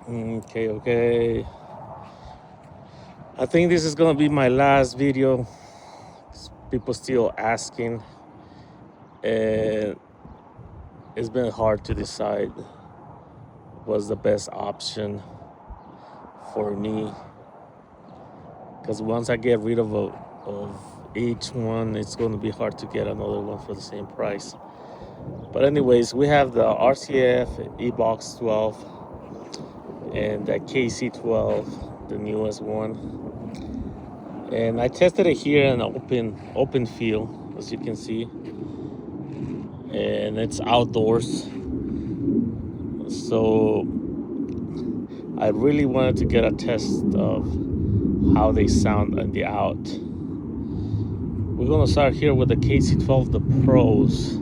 Okay. I think this is gonna be my last video. People still asking, and it's been hard to decide what's the best option for me. Because once I get rid of each one, it's gonna be hard to get another one for the same price. But anyways, we have the RCF evox12 and the kc12, the newest one. And I tested it here in an open field, as you can see, and it's outdoors. So I really wanted to get a test of how they sound in the out. We're gonna start here with the kc12, the pros.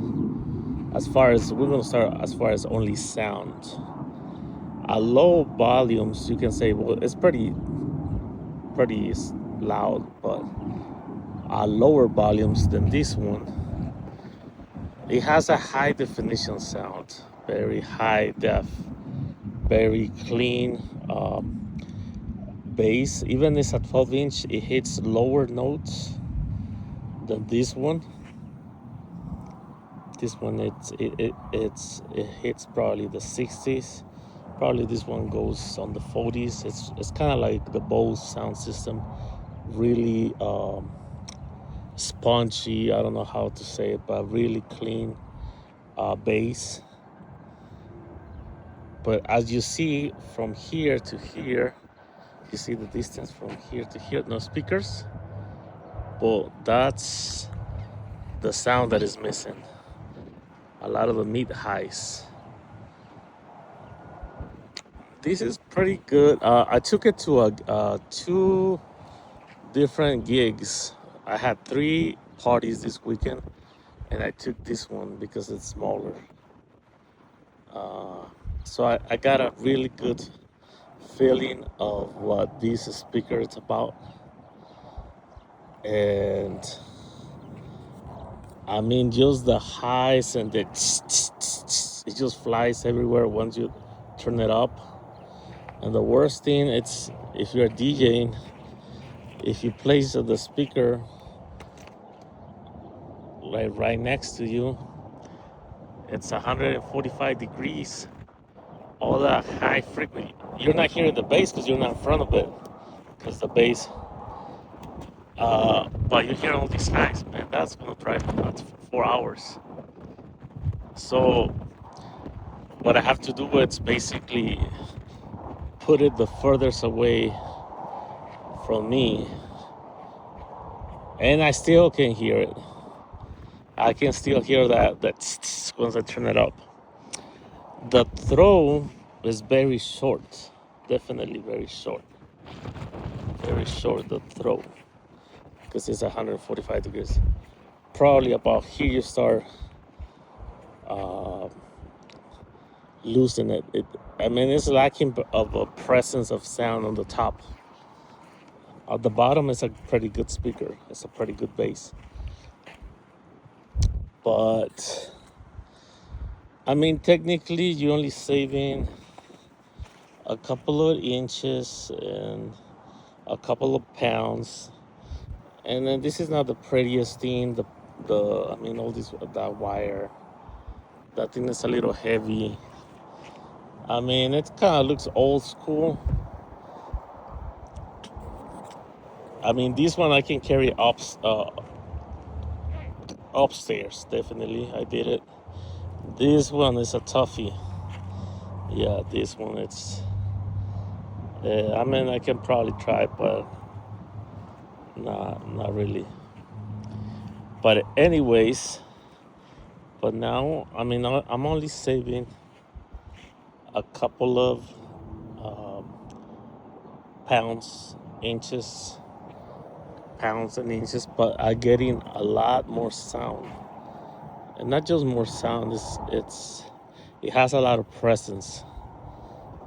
We're gonna start as far as only sound. At low volumes, you can say, well, it's pretty loud, but at lower volumes than this one, it has a high definition sound, very high def, very clean bass. Even it's a 12-inch, it hits lower notes than this one. This one it hits probably the 60s. Probably this one goes on the 40s. It's kind of like the Bose sound system, really spongy. I don't know how to say it, but really clean bass. But as you see from here to here, you see the distance from here to here. No speakers, but that's the sound that is missing. A lot of the mid highs. This is pretty good. I took it to two different gigs. I had 3 parties this weekend, and I took this one because it's smaller. So I got a really good feeling of what this speaker is about. And I mean, just the highs and the it just flies everywhere once you turn it up. And the worst thing, it's if you're DJing, if you place the speaker right next to you, it's 145 degrees. All that high frequency, you're not hearing the bass because you're not in front of it, because the bass. But you hear all these highs, man. That's gonna drive me nuts for 4 hours. So what I have to do is basically put it the furthest away from me, and I still can hear it. I can still hear that once I turn it up. The throw is very short, definitely very short the throw, because it's 145 degrees. Probably about here you start losing it. I mean, it's lacking of a presence of sound on the top. At the bottom is a pretty good speaker. It's a pretty good bass. But I mean, technically, you're only saving a couple of inches and a couple of pounds. And then this is not the prettiest thing. I mean, all this, that wire, that thing is a little heavy. I mean, it kind of looks old school. I mean, this one I can carry upstairs, definitely. I did it. This one is a toughie. Yeah, this one, I mean, I can probably try, but not really. But anyways, but now, I mean, I'm only saving a couple of pounds and inches, but I'm getting a lot more sound. And not just more sound, it has a lot of presence.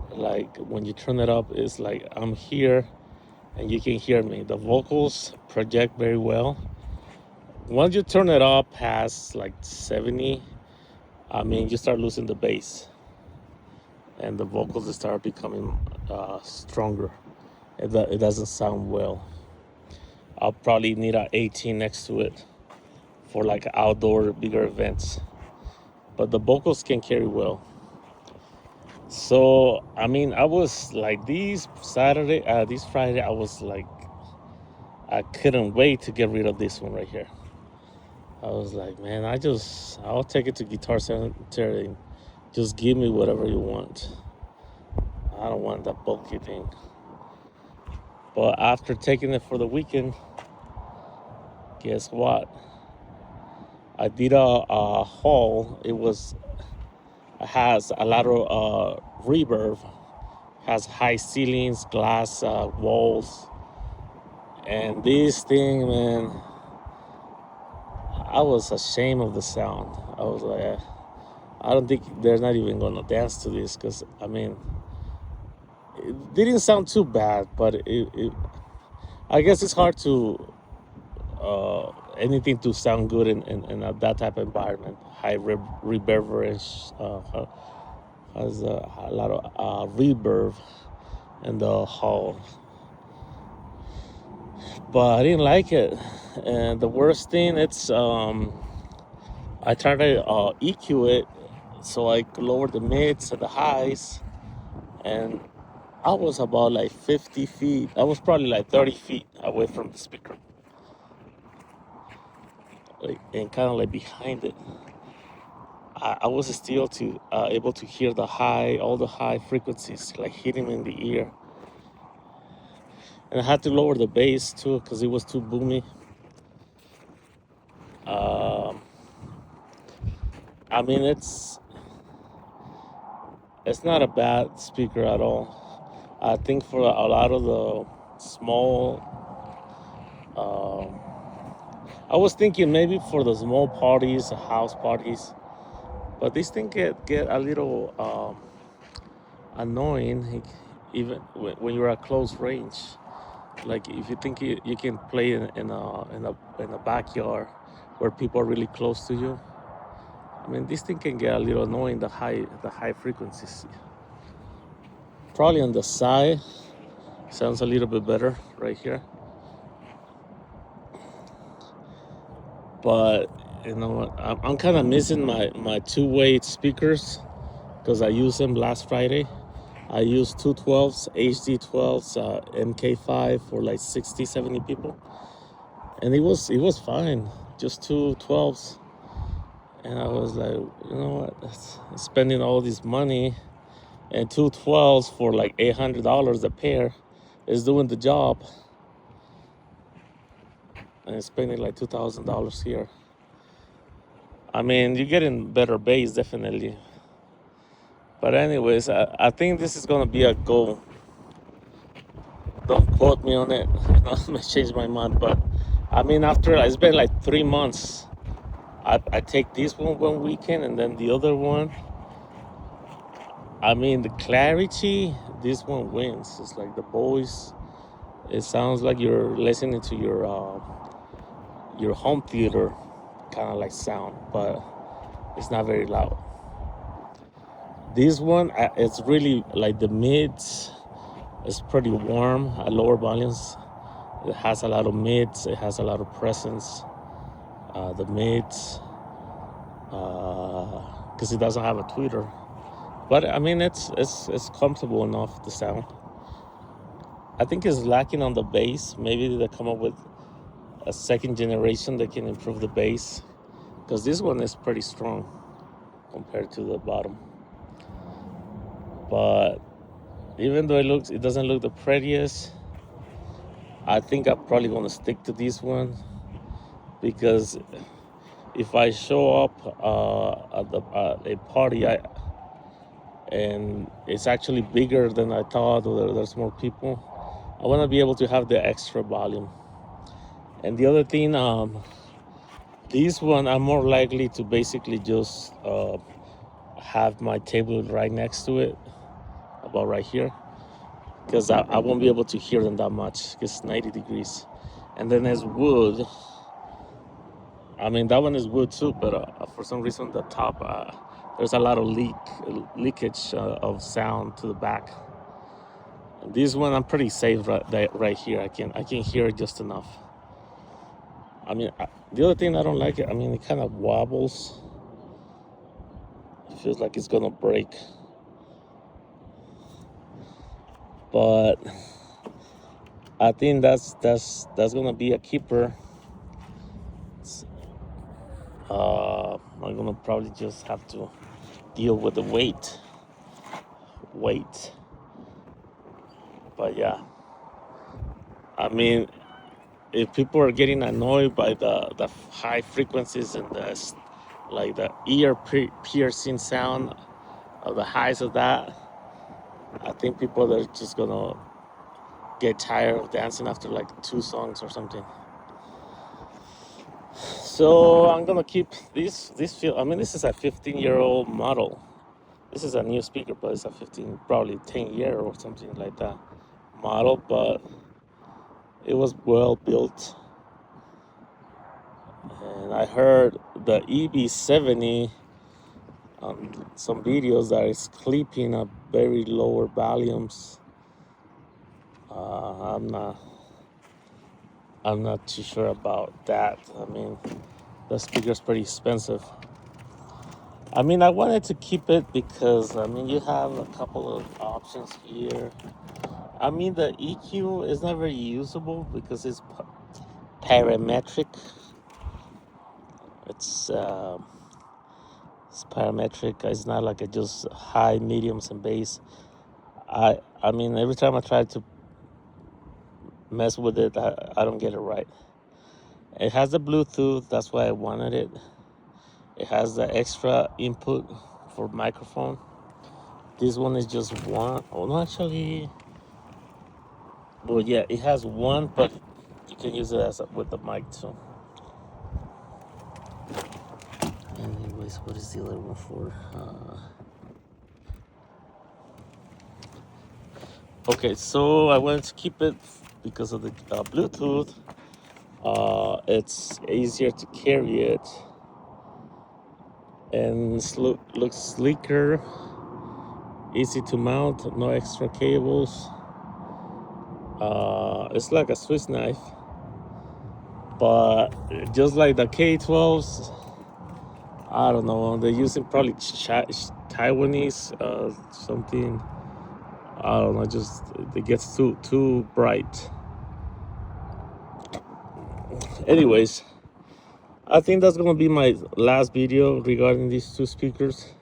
Like when you turn it up, it's like I'm here and you can hear me. The vocals project very well. Once you turn it up past like 70, I mean, you start losing the bass. and the vocals start becoming stronger. It doesn't sound well. I'll probably need an 18 next to it for like outdoor bigger events, but the vocals can carry well. So I mean, I was like this Friday, I was like, I couldn't wait to get rid of this one right here. I was like, man, I'll take it to Guitar Center and just give me whatever you want. I don't want that bulky thing. But after taking it for the weekend, guess what? I did a haul. Has a lot of reverb, has high ceilings, glass walls, and this thing, man, I was ashamed of the sound. I was like, I don't think they're not even gonna dance to this, because I mean, it didn't sound too bad, but I guess it's hard to anything to sound good in that type of environment. High reverberance has a lot of reverb in the hall, but I didn't like it. And the worst thing, I tried to EQ it so I could lower the mids and the highs, and I was about like 50 feet. I was probably like 30 feet away from the speaker, like, and kind of like behind it. I was still able to hear all the high frequencies, like hitting me in the ear. And I had to lower the bass too because it was too boomy. Um, I mean, it's not a bad speaker at all. I think for a lot of the small, I was thinking maybe for the small parties, house parties, but this thing get a little annoying, even when you're at close range. Like if you think you can play in a backyard where people are really close to you. I mean, this thing can get a little annoying, the high frequencies. Probably on the side sounds a little bit better right here, but you know what, I'm kind of missing my two-way speakers because I used them last Friday. I used two 12s, HD12s, MK5 for like 60-70 people, and it was fine, just two 12s. And I was like, you know what, spending all this money, and two 12s for like $800 a pair is doing the job, and spending like $2,000 here. I mean, you're getting better bass, definitely. But anyways, I think this is gonna be a go. Don't quote me on it. I may change my mind, but I mean, after it's been like 3 months, I take this one weekend, and then the other one. I mean, the clarity, this one wins. It's like the voice. It sounds like you're listening to your home theater kind of like sound, but it's not very loud. This one, it's really like the mids. It's pretty warm at lower volumes. It has a lot of mids. It has a lot of presence. The mids, because it doesn't have a tweeter. But I mean, it's comfortable enough, the sound. I think it's lacking on the bass. Maybe they come up with a second generation that can improve the bass, because this one is pretty strong compared to the bottom. But even though it doesn't look the prettiest, I think I'm probably gonna stick to this one, because if I show up at a party, and it's actually bigger than I thought, or there's more people, I want to be able to have the extra volume. And the other thing, this one I'm more likely to basically just have my table right next to it, about right here, because I won't be able to hear them that much because it's 90 degrees. And then there's wood. I mean, that one is wood too, but for some reason the top there's a lot of leakage of sound to the back. This one I'm pretty safe right here. I can hear it just enough. I mean, the other thing I don't like it, I mean, it kind of wobbles. It feels like it's gonna break. But I think that's gonna be a keeper. I'm gonna probably just have to deal with the weight. But yeah, I mean, if people are getting annoyed by the high frequencies and like the ear piercing sound of the highs of that, I think people are just gonna get tired of dancing after like 2 songs or something. So I'm gonna keep this I mean, this is a 15-year-old model. This is a new speaker, but it's a probably 10-year or something like that model, but it was well built. And I heard the EB70 on some videos that is clipping at very lower volumes. I'm not too sure about that. I mean, the speaker's pretty expensive. I mean, I wanted to keep it because, I mean, you have a couple of options here. I mean, the EQ is not very usable because it's parametric. It's parametric. It's not like it just high, mediums, and bass. I mean, every time I try to mess with it, I don't get it right. It has the Bluetooth. That's why I wanted it. It has the extra input for microphone. This one is just one. Oh no, actually, well, yeah, it has one, but you can use it with the mic too. Anyways, what is the other one for? Okay, so I wanted to keep it because of the Bluetooth. It's easier to carry it, and looks sleeker, easy to mount, no extra cables. It's like a Swiss knife, but just like the K12s, I don't know, they're using probably Taiwanese something. I don't know, just it gets too bright. Anyways, I think that's gonna be my last video regarding these 2 speakers.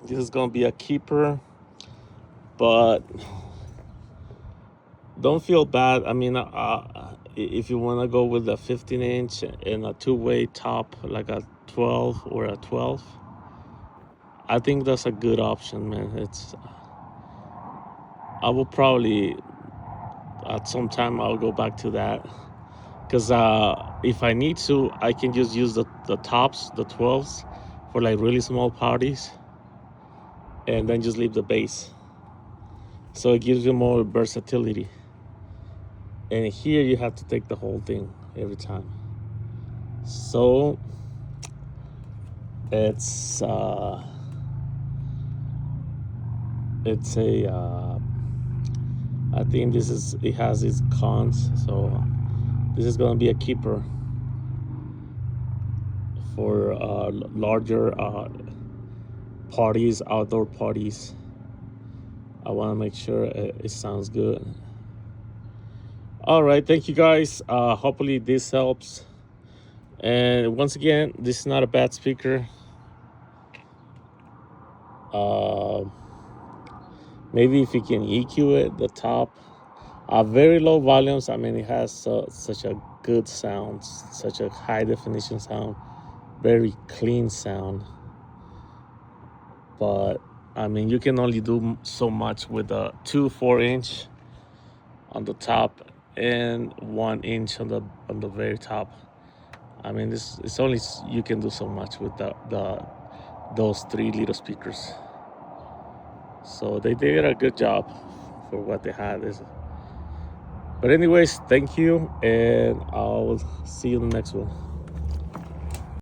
This is gonna be a keeper, but don't feel bad. I mean, if you want to go with a 15-inch and a 2-way top, like a 12 or a 12, I think that's a good option, man. I will probably at some time I'll go back to that, because if I need to, I can just use the tops, the 12s, for like really small parties, and then just leave the bass. So it gives you more versatility. And here you have to take the whole thing every time. So it's a I think it has its cons. So this is gonna be a keeper for larger parties, outdoor parties. I want to make sure it sounds good. All right, thank you guys. Hopefully this helps. And once again, this is not a bad speaker. Maybe if you can EQ it, the top, very low volumes. I mean, it has such a good sound, such a high definition sound, very clean sound. But I mean, you can only do so much with a 2 4-inch on the top and 1-inch on the very top. I mean, it's only, you can do so much with those 3 little speakers. So they did a good job for what they had. But anyways, thank you, and I'll see you in the next one.